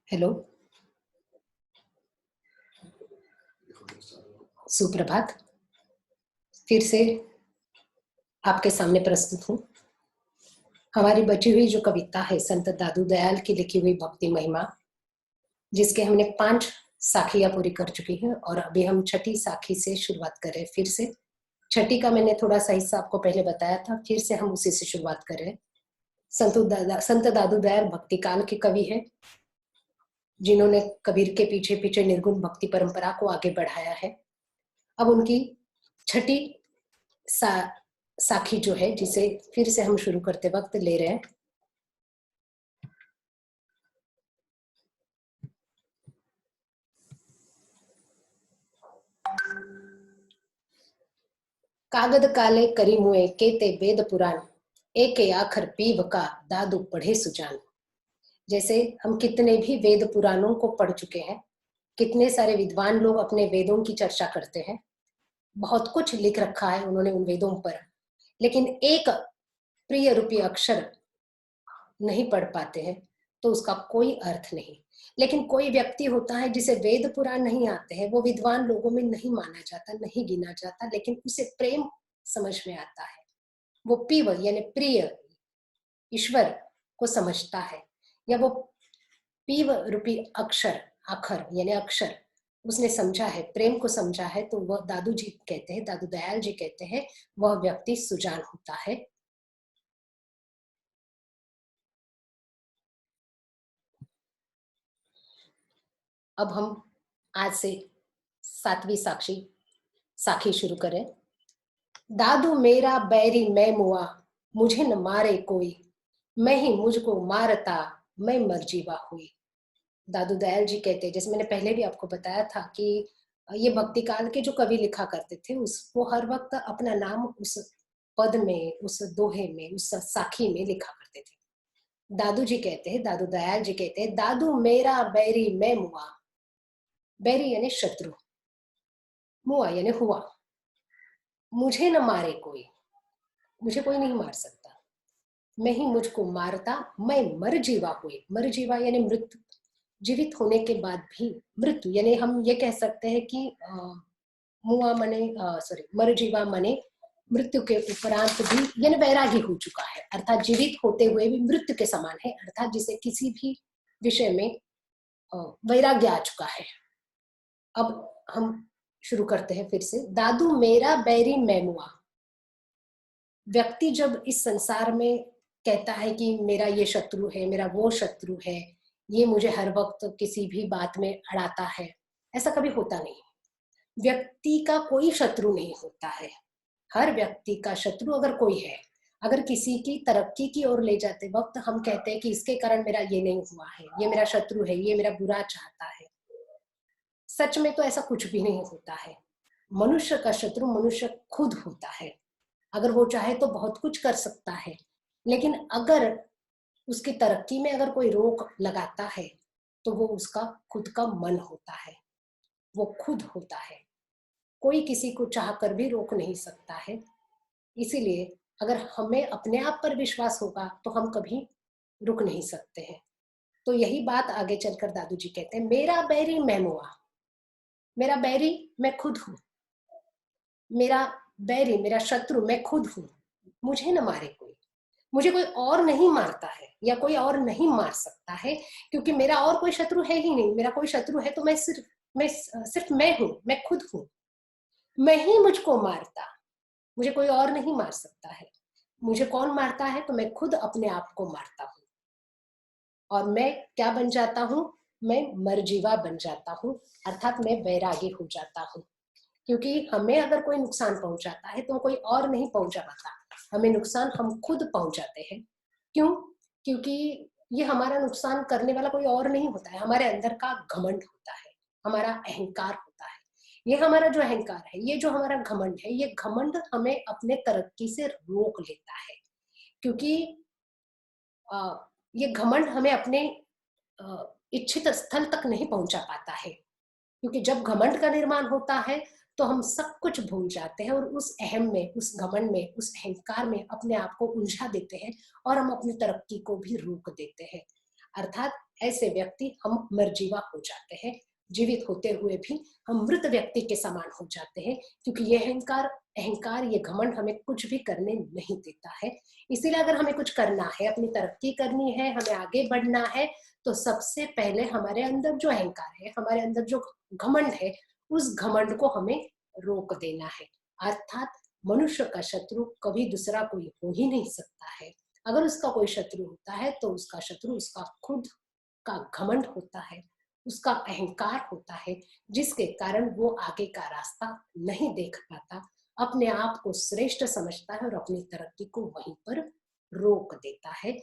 Hello, सुप्रभात। फिर से आपके सामने प्रस्तुत हूँ। हमारी बची हुई जो कविता है संत दादू दयाल की लिखी हुई भक्ति महिमा, जिसके हमने 5 साखियाँ पूरी कर चुकी हैं और अभी हम छठी साखी से शुरुआत कर रहे हैं। फिर से छठी का मैंने थोड़ा सा हिस्सा आपको पहले बताया था, फिर से हम उसी से शुरुआत कर रहे हैं। संत दादू दयाल भक्ति काल के कवि है, जिन्होंने कबीर के पीछे पीछे निर्गुण भक्ति परंपरा को आगे बढ़ाया है। अब उनकी छठी साखी जो है, जिसे फिर से हम शुरू करते वक्त ले रहे हैं। कागद काले करी मुए केते वेद पुराण, एके आखर पीव का दादू पढ़े सुजान। जैसे हम कितने भी वेद पुराणों को पढ़ चुके हैं, कितने सारे विद्वान लोग अपने वेदों की चर्चा करते हैं, बहुत कुछ लिख रखा है उन्होंने उन वेदों पर, लेकिन एक प्रिय रूपी अक्षर नहीं पढ़ पाते हैं तो उसका कोई अर्थ नहीं। लेकिन कोई व्यक्ति होता है जिसे वेद पुराण नहीं आते हैं, वो विद्वान लोगों में नहीं माना जाता, नहीं गिना जाता, लेकिन उसे प्रेम समझ में आता है। वो पीव यानी प्रिय ईश्वर को समझता है, या वो पीव रूपी अक्षर आखर यानी अक्षर उसने समझा है, प्रेम को समझा है, तो वह दादू जी कहते हैं, दादू दयाल जी कहते हैं, वह व्यक्ति सुजान होता है। अब हम आज से 7वीं साखी शुरू करें। दादू मेरा बैरी मैं मुआ, मुझे न मारे कोई, मैं ही मुझको मारता, मैं मर जीवा हुई। दादू दयाल जी कहते हैं, जैसे मैंने पहले भी आपको बताया था कि ये भक्ति काल के जो कवि लिखा करते थे, उस वो हर वक्त अपना नाम उस पद में, उस दोहे में, उस साखी में लिखा करते थे। दादू जी कहते हैं, दादू दयाल जी कहते हैं, दादू मेरा बैरी मैं मुआ। बैरी यानी शत्रु, मुआ यानी हुआ। मुझे न मारे कोई, मुझे कोई नहीं मार सकता, मैं ही मुझको मारता, मैं मर जीवा हुई। मर जीवा यानी मृत्यु, जीवित होने के बाद भी मृत्यु, यानी हम ये कह सकते हैं कि मुआ मने सॉरी मर जीवा मने मृत्यु के उपरांत भी, यानी वैरागी हो चुका है, अर्थात जीवित होते हुए भी मृत्यु के समान है, अर्थात जिसे किसी भी विषय में वैराग्य आ चुका है। अब हम शुरू करते हैं फिर से। दादू मेरा बैरी मैं मुआ। व्यक्ति जब इस संसार में कहता है कि मेरा ये शत्रु है, मेरा वो शत्रु है, ये मुझे हर वक्त किसी भी बात में अड़ाता है, ऐसा कभी होता नहीं। व्यक्ति का कोई शत्रु नहीं होता है। हर व्यक्ति का शत्रु अगर कोई है, अगर किसी की तरक्की की ओर ले जाते वक्त हम कहते हैं कि इसके कारण मेरा ये नहीं हुआ है, ये मेरा शत्रु है, ये मेरा बुरा चाहता है, सच में तो ऐसा कुछ भी नहीं होता है। मनुष्य का शत्रु मनुष्य खुद होता है। अगर वो चाहे तो बहुत कुछ कर सकता है, लेकिन अगर उसकी तरक्की में अगर कोई रोक लगाता है तो वो उसका खुद का मन होता है, वो खुद होता है। कोई किसी को चाह कर भी रोक नहीं सकता है। इसीलिए अगर हमें अपने आप पर विश्वास होगा तो हम कभी रुक नहीं सकते हैं। तो यही बात आगे चलकर दादू जी कहते हैं, मेरा बैरी मैं मुआ। मेरा बैरी मैं खुद हूं, मेरा बैरी मेरा शत्रु मैं खुद हूं। मुझे न मारे कोई, मुझे कोई और नहीं मारता है या कोई और नहीं मार सकता है, क्योंकि मेरा और कोई शत्रु है ही नहीं। मेरा कोई शत्रु है तो मैं सिर्फ मैं हूं, मैं खुद हूं। मैं ही मुझको मारता, मुझे कोई और नहीं मार सकता है। मुझे कौन मारता है तो मैं खुद अपने आप को मारता हूँ। और मैं क्या बन जाता हूँ, मैं मरजीवा बन जाता हूँ, अर्थात मैं वैरागी हो जाता हूँ। क्योंकि हमें अगर कोई नुकसान पहुंचाता है तो कोई और नहीं पहुंचा पाता, हमें नुकसान हम खुद पहुंचाते हैं। क्यों? क्योंकि ये हमारा नुकसान करने वाला कोई और नहीं होता है, हमारे अंदर का घमंड होता है, हमारा अहंकार होता है। ये हमारा जो अहंकार है, ये जो हमारा घमंड है, ये घमंड हमें अपने तरक्की से रोक लेता है। क्योंकि ये घमंड हमें अपने इच्छित स्थल तक नहीं पहुंचा पाता है। क्योंकि जब घमंड का निर्माण होता है तो हम सब कुछ भूल जाते हैं और उस अहम में, उस घमंड में, उस अहंकार में अपने आप को उलझा देते हैं और हम अपनी तरक्की को भी रोक देते हैं। अर्थात ऐसे व्यक्ति हम मरजीवा हो जाते हैं। जीवित होते हुए भी हम मृत व्यक्ति के समान हो जाते हैं, क्योंकि ये अहंकार, ये घमंड हमें कुछ भी करने नहीं देता है। इसीलिए अगर हमें कुछ करना है, अपनी तरक्की करनी है, हमें आगे बढ़ना है, तो सबसे पहले हमारे अंदर जो अहंकार है, हमारे अंदर जो घमंड है, उस घमंड को हमें रोक देना है। अर्थात मनुष्य का शत्रु कभी दूसरा कोई हो ही नहीं सकता है। अगर उसका कोई शत्रु होता है तो उसका शत्रु उसका खुद का घमंड होता है, उसका अहंकार होता है, जिसके कारण वो आगे का रास्ता नहीं देख पाता, अपने आप को श्रेष्ठ समझता है और अपनी तरक्की को वहीं पर रोक देता है,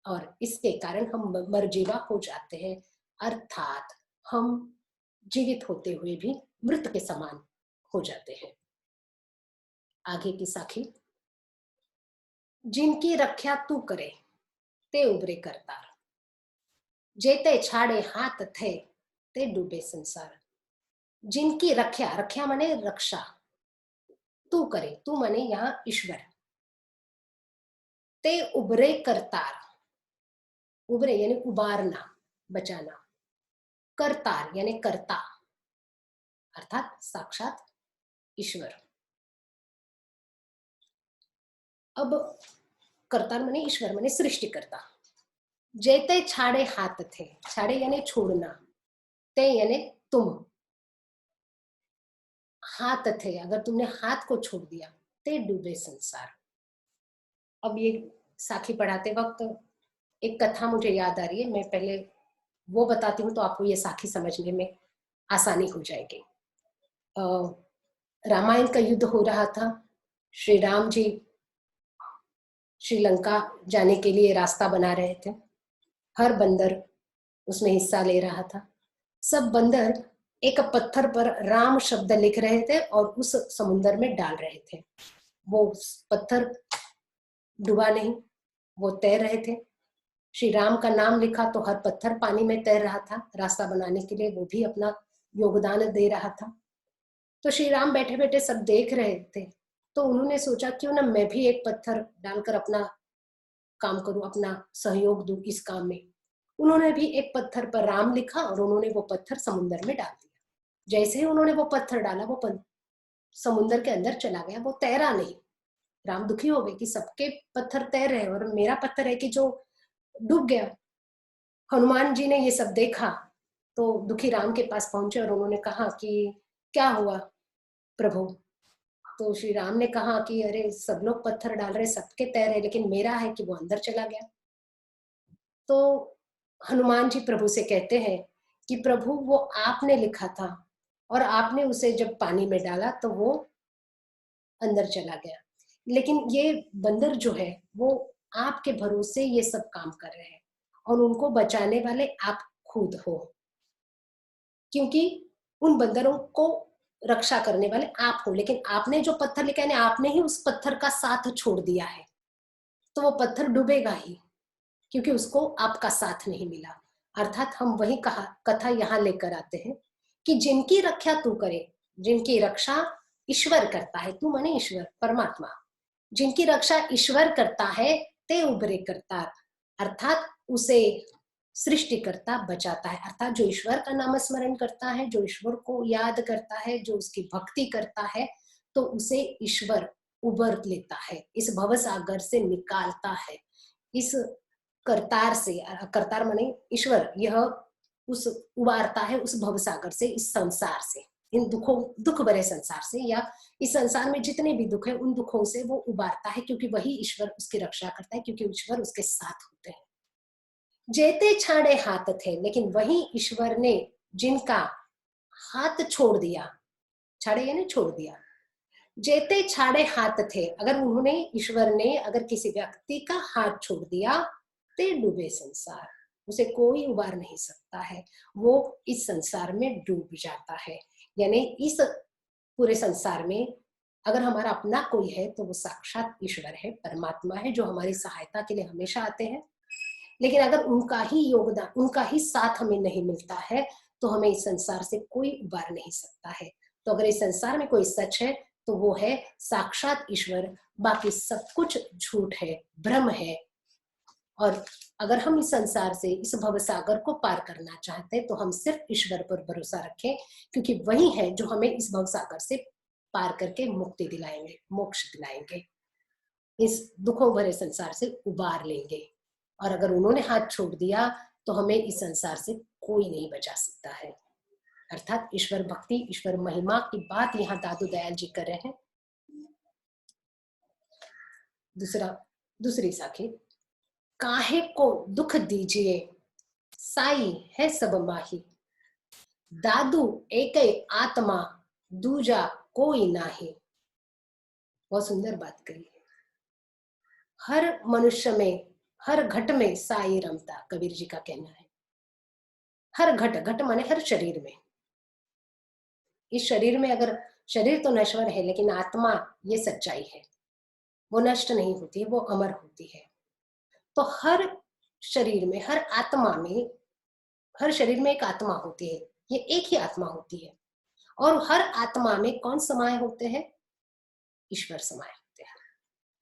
और इसके कारण हम मरजीवा हो जाते हैं। अर्थात हम जीवित होते हुए भी मृत के समान हो जाते हैं। आगे की साखी, जिनकी रक्षा तू करे ते उबरे करतार, जेते छाड़े हाथ थे ते डूबे संसार। जिनकी रक्षा, रक्षा माने रक्षा, तू करे, तू माने यहाँ ईश्वर, ते उबरे करतार, उबरे यानी उबारना, बचाना, करतार यानी कर्ता, अर्थात साक्षात ईश्वर। अब करतार माने ईश्वर, माने सृष्टिकर्ता। जेते छाड़े हाथ थे, छाड़े यानी छोड़ना, ते यानी तुम, हाथ थे, अगर तुमने हाथ को छोड़ दिया, ते डूबे संसार। अब ये साखी पढ़ाते वक्त एक कथा मुझे याद आ रही है, मैं पहले वो बताती हूँ तो आपको ये साखी समझने में आसानी हो जाएगी। रामायण का युद्ध हो रहा था। श्री राम जी श्रीलंका जाने के लिए रास्ता बना रहे थे। हर बंदर उसमें हिस्सा ले रहा था। सब बंदर एक पत्थर पर राम शब्द लिख रहे थे और उस समुद्र में डाल रहे थे। वो पत्थर डूबा नहीं, वो तैर रहे थे। श्री राम का नाम लिखा तो हर पत्थर पानी में तैर रहा था। रास्ता बनाने के लिए वो भी अपना योगदान दे रहा था। तो श्री राम बैठे बैठे सब देख रहे थे, तो उन्होंने सोचा क्यों ना मैं भी एक पत्थर डालकर अपना काम करूं, अपना सहयोग दूं इस काम में। उन्होंने भी एक पत्थर पर राम लिखा और उन्होंने वो पत्थर समुद्र में डाल दिया। जैसे ही उन्होंने वो पत्थर डाला, वो समुद्र के अंदर चला गया, वो तैरा नहीं। राम दुखी हो गए कि सबके पत्थर तैर रहे और मेरा पत्थर है कि जो डूब गया। हनुमान जी ने ये सब देखा तो दुखी राम के पास पहुंचे और उन्होंने कहा कि क्या हुआ प्रभु। तो श्री राम ने कहा कि अरे सब लोग पत्थर डाल रहे, सबके तैर रहे, लेकिन मेरा है कि वो अंदर चला गया। तो हनुमान जी प्रभु से कहते हैं कि प्रभु वो आपने लिखा था और आपने उसे जब पानी में डाला तो वो अंदर चला गया, लेकिन ये बंदर जो है वो आपके भरोसे ये सब काम कर रहे हैं और उनको बचाने वाले आप खुद हो, क्योंकि उन बंदरों को रक्षा करने वाले आप हो, लेकिन आपने जो पत्थर लिखा है आपने ही उस पत्थर का साथ छोड़ दिया है, तो वो पत्थर डूबेगा ही, क्योंकि उसको आपका साथ नहीं मिला। अर्थात हम वही कथा यहाँ लेकर आते हैं कि जिनकी रक्षा तू करे, जिनकी रक्षा ईश्वर करता है, तू माने ईश्वर परमात्मा, जिनकी रक्षा ईश्वर करता है ते उबरे करता, अर्थात उसे सृष्टिकर्ता बचाता है। अर्थात जो ईश्वर का नाम स्मरण करता है, जो ईश्वर को याद करता है, जो उसकी भक्ति करता है, तो उसे ईश्वर उबर लेता है, इस भवसागर से निकालता है, इस करतार से, करतार माने ईश्वर, यह उस उबारता है उस भवसागर से, इस संसार से, इन दुख भरे संसार से, या इस संसार में जितने भी दुख है उन दुखों से वो उबारता है, क्योंकि वही ईश्वर उसकी रक्षा करता है, क्योंकि ईश्वर उसके साथ होते हैं। जेते छाड़े हाथ थे, लेकिन वही ईश्वर ने जिनका हाथ छोड़ दिया, छाड़े यानी छोड़ दिया, जेते छाड़े हाथ थे, अगर उन्होंने, ईश्वर ने अगर किसी व्यक्ति का हाथ छोड़ दिया, ते डूबे संसार, उसे कोई उबार नहीं सकता है, वो इस संसार में डूब जाता है। यानी इस पूरे संसार में अगर हमारा अपना कोई है तो वो साक्षात ईश्वर है, परमात्मा है, जो हमारी सहायता के लिए हमेशा आते हैं। लेकिन अगर उनका ही योगदान, उनका ही साथ हमें नहीं मिलता है, तो हमें इस संसार से कोई उबार नहीं सकता है। तो अगर इस संसार में कोई सच है तो वो है साक्षात ईश्वर, बाकी सब कुछ झूठ है, भ्रम है, और अगर हम इस संसार से, इस भवसागर को पार करना चाहते हैं तो हम सिर्फ ईश्वर पर भरोसा रखें, क्योंकि वही है जो हमें इस भवसागर से पार करके मुक्ति दिलाएंगे, मोक्ष दिलाएंगे, इस दुखों भरे संसार से उबार लेंगे। और अगर उन्होंने हाथ छोड़ दिया तो हमें इस संसार से कोई नहीं बचा सकता है। अर्थात ईश्वर भक्ति, ईश्वर महिमा की बात यहाँ दादू दयाल जी कर रहे हैं। दूसरी साखी, काहे को दुख दीजिए, साई है सब माही, दादू एक आत्मा, दूजा कोई नाही। बहुत सुंदर बात कही है। हर मनुष्य में, हर घट में साई रमता, कबीर जी का कहना है। हर घट, घट माने हर शरीर में। इस शरीर में, अगर शरीर तो नश्वर है लेकिन आत्मा ये सच्चाई है, वो नष्ट नहीं होती है, वो अमर होती है। तो हर शरीर में, हर आत्मा में, हर शरीर में एक आत्मा होती है, ये एक ही आत्मा होती है। और हर आत्मा में कौन समाये होते हैं? ईश्वर समाये होते हैं।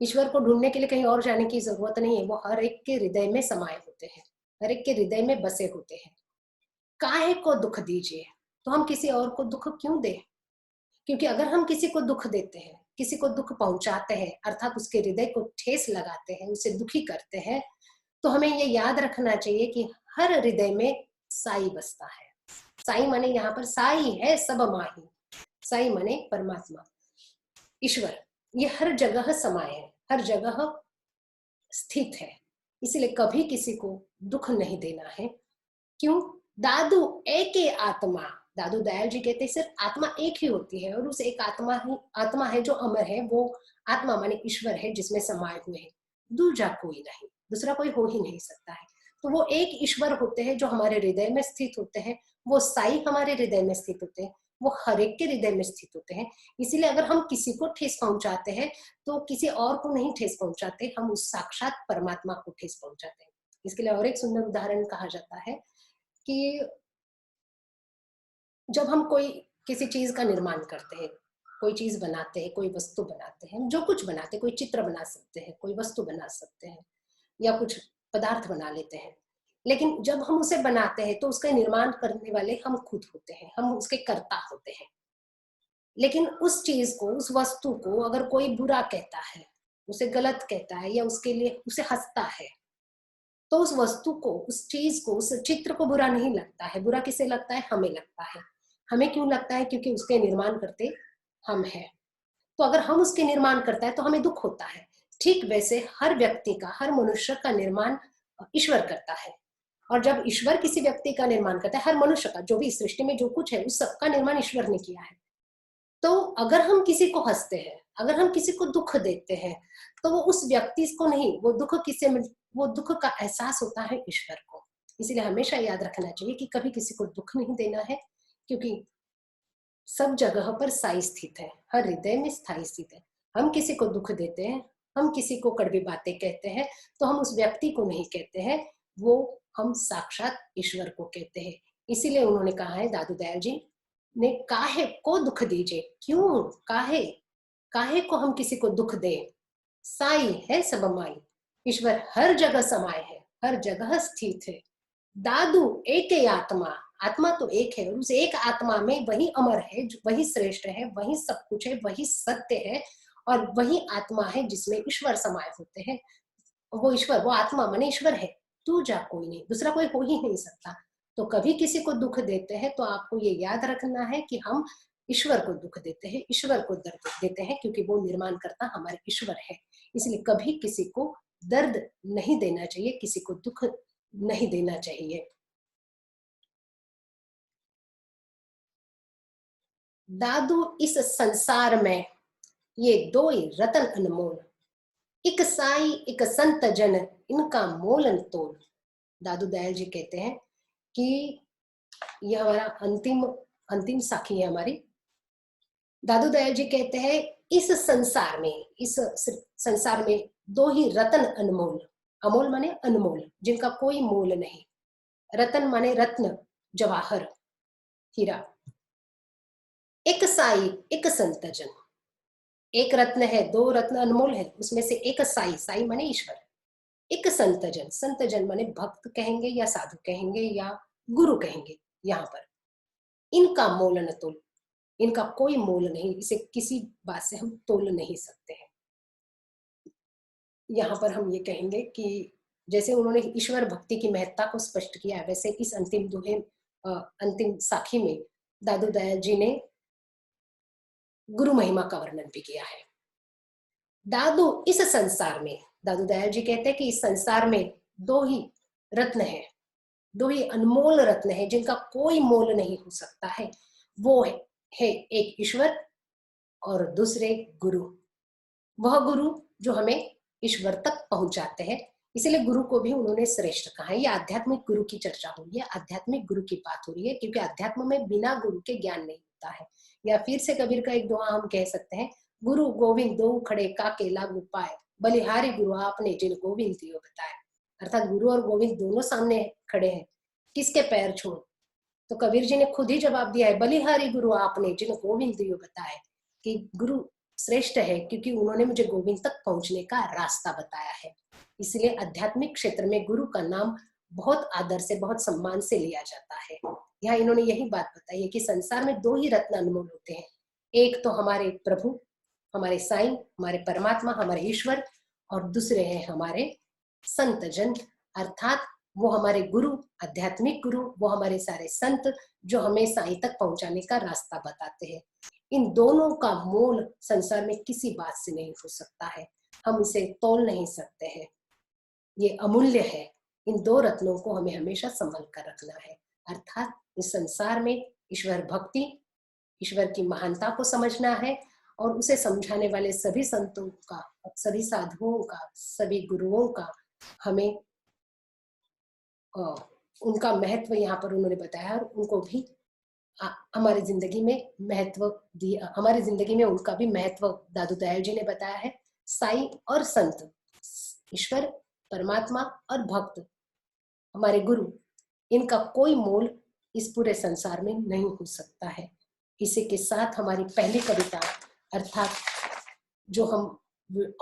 ईश्वर को ढूंढने के लिए कहीं और जाने की जरूरत नहीं है, वो हर एक के हृदय में समाये होते हैं, हर एक के हृदय में बसे होते हैं। काहे को दुख दीजिए, तो हम किसी और को दुख क्यों दें? क्योंकि अगर हम किसी को दुख देते हैं, किसी को दुख पहुंचाते हैं, अर्थात उसके हृदय को ठेस लगाते हैं, उसे दुखी करते हैं, तो हमें ये याद रखना चाहिए कि हर हृदय में साई बसता है। साई माने यहाँ पर साई है सब माही, साई माने परमात्मा, ईश्वर, ये हर जगह समाये है, हर जगह स्थित है। इसलिए कभी किसी को दुख नहीं देना है। क्यों? दादू एक ही आत्मा, दादू दयाल जी कहते हैं सिर्फ आत्मा एक ही होती है, और उस एक आत्मा है जो अमर है, वो आत्मा माने ईश्वर है जिसमें समाये हुए है, दूजा कोई नहीं, दूसरा कोई हो ही नहीं सकता है। तो वो एक ईश्वर होते हैं जो हमारे हृदय में स्थित होते हैं, वो साई हमारे हृदय में स्थित होते हैं, वो हर एक के हृदय में स्थित होते हैं। इसीलिए अगर हम किसी को ठेस पहुंचाते हैं तो किसी और को नहीं ठेस पहुंचाते, हम उस साक्षात परमात्मा को ठेस पहुंचाते हैं। इसके लिए और एक सुंदर उदाहरण कहा जाता है कि जब हम कोई किसी चीज का निर्माण करते हैं, कोई चीज बनाते हैं, कोई वस्तु बनाते हैं, जो कुछ बनाते हैं, कोई चित्र बना सकते हैं, कोई वस्तु बना सकते हैं, या कुछ पदार्थ बना लेते हैं, लेकिन जब हम उसे बनाते हैं तो उसका निर्माण करने वाले हम खुद होते हैं, हम उसके कर्ता होते हैं। लेकिन उस चीज को, उस वस्तु को अगर कोई बुरा कहता है, उसे गलत कहता है, या उसके लिए उसे हंसता है, तो उस वस्तु को, उस चीज को, उस चित्र को बुरा नहीं लगता है। बुरा किसे लगता है? हमें लगता है। हमें क्यों लगता है? क्योंकि उसके निर्माण करते हम हैं। तो अगर हम उसके निर्माण करता है तो हमें दुख होता है। ठीक वैसे हर व्यक्ति का, हर मनुष्य का निर्माण ईश्वर करता है। और जब ईश्वर किसी व्यक्ति का निर्माण करता है, हर मनुष्य का, जो भी इस सृष्टि में जो कुछ है, उस सबका निर्माण ईश्वर ने किया है। तो अगर हम किसी को हंसते हैं, अगर हम किसी को दुख देते हैं, तो वो उस व्यक्ति को नहीं, वो दुख किससे मिल, वो दुख का एहसास होता है ईश्वर को। इसीलिए हमेशा याद रखना चाहिए कि कभी किसी को दुख नहीं देना है, क्योंकि सब जगह पर साई स्थित है, हर हृदय में स्थाई स्थित है। हम किसी को दुख देते हैं, हम किसी को कड़वी बातें कहते हैं, तो हम उस व्यक्ति को नहीं कहते हैं, वो हम साक्षात ईश्वर को कहते हैं। इसीलिए उन्होंने कहा है, दादू दयाल जी ने, काहे को दुख दीजिए, क्यों, काहे, काहे को हम किसी को दुख दे, साई है सब माई, ईश्वर हर जगह समाये है, हर जगह स्थित है। दादू एक ही आत्मा, आत्मा तो एक है, और उस एक आत्मा में वही अमर है, वही श्रेष्ठ है, वही सब कुछ है, वही सत्य है, और वही आत्मा है जिसमें ईश्वर समाये होते हैं। वो ईश्वर, वो आत्मा माने ईश्वर है, दूजा कोई नहीं, दूसरा कोई हो ही नहीं सकता। तो कभी किसी को दुख देते हैं तो आपको ये याद रखना है कि हम ईश्वर को दुख देते हैं, ईश्वर को दर्द देते हैं, क्योंकि वो निर्माण करता हमारे ईश्वर है। इसलिए कभी किसी को दर्द नहीं देना चाहिए, किसी को दुख नहीं देना चाहिए। दादू इस संसार में ये दो ही रतन अनमोल, एक साई एक संत जन, इनका मोल न तोल। दादू दयाल जी कहते हैं कि यह हमारा अंतिम अंतिम साखी है हमारी। दादू दयाल जी कहते हैं, इस संसार में, इस संसार में दो ही रतन अनमोल, अमोल माने अनमोल, जिनका कोई मोल नहीं। रतन माने रत्न, जवाहर, हीरा। एक साई एक संत जन, एक रत्न है, दो रत्न अनमोल है, उसमें से एक साई, साई माने ईश्वर, एक संत जन माने भक्त कहेंगे या साधु कहेंगे या गुरु कहेंगे। यहाँ पर इनका मोल न तोल, इनका कोई मोल नहीं, इसे किसी बात से हम तोल नहीं सकते हैं। यहाँ पर हम ये कहेंगे कि जैसे उन्होंने ईश्वर भक्ति की महत्ता को स्पष्ट किया है, वैसे इस अंतिम दोहे अंतिम साखी में दादू दयाल जी ने गुरु महिमा का वर्णन भी किया है। दादू इस संसार में, दादू दयाल जी कहते हैं कि इस संसार में दो ही रत्न है, दो ही अनमोल रत्न है जिनका कोई मोल नहीं हो सकता है। वो है एक ईश्वर और दूसरे गुरु। वह गुरु जो हमें ईश्वर तक पहुंचाते हैं, इसलिए गुरु को भी उन्होंने श्रेष्ठ कहा है। ये आध्यात्मिक गुरु की चर्चा हो रही है, आध्यात्मिक गुरु की बात हो रही है, क्योंकि अध्यात्म में बिना गुरु के ज्ञान नहीं होता है। या फिर से कबीर का एक दोहा हम कह सकते हैं, गुरु गोविंद दो खड़े काके लागू पाए, बलिहारी गुरु आपने जिन गोविंद दियो बताए। अर्थात गुरु और गोविंद दोनों सामने खड़े हैं, किसके पैर छोड़? तो कबीर जी ने खुद ही जवाब दिया है, बलिहारी गुरु आपने जिन गोविंद दियो बताए, कि गुरु श्रेष्ठ है क्योंकि उन्होंने मुझे गोविंद तक पहुंचने का रास्ता बताया है। इसलिए आध्यात्मिक क्षेत्र में गुरु का नाम बहुत आदर से, बहुत सम्मान से लिया जाता है। यहाँ इन्होंने यही बात बताई है कि संसार में दो ही रत्न अनमोल होते हैं, एक तो हमारे प्रभु, हमारे साईं, हमारे परमात्मा, हमारे ईश्वर, और दूसरे हैं हमारे संत जन, अर्थात वो हमारे गुरु, आध्यात्मिक गुरु, वो हमारे सारे संत जो हमें साईं तक पहुंचाने का रास्ता बताते हैं। इन दोनों का मोल संसार में किसी बात से नहीं हो सकता है, हम इसे तोल नहीं सकते हैं, ये अमूल्य है। इन दो रत्नों को हमें हमेशा संभल कर रखना है, अर्थात इस संसार में ईश्वर भक्ति, ईश्वर की महानता को समझना है, और उसे समझाने वाले सभी संतों का, सभी साधुओं का, सभी गुरुओं का हमें उनका महत्व यहाँ पर उन्होंने बताया, और उनको भी हमारी जिंदगी में महत्व दिया, हमारी जिंदगी में उनका भी महत्व दादू दयाल जी ने बताया है। साईं और संत, ईश्वर, परमात्मा और भक्त, हमारे गुरु, इनका कोई मोल इस पूरे संसार में नहीं हो सकता है। इसी के साथ हमारी पहली कविता, अर्थात जो हम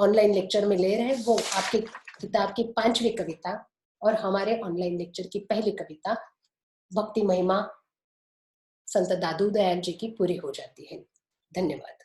ऑनलाइन लेक्चर में ले रहे हैं, वो आपकी किताब की 5वीं कविता और हमारे ऑनलाइन लेक्चर की पहली कविता भक्ति महिमा संत दादू दयाल जी की पूरी हो जाती है। धन्यवाद।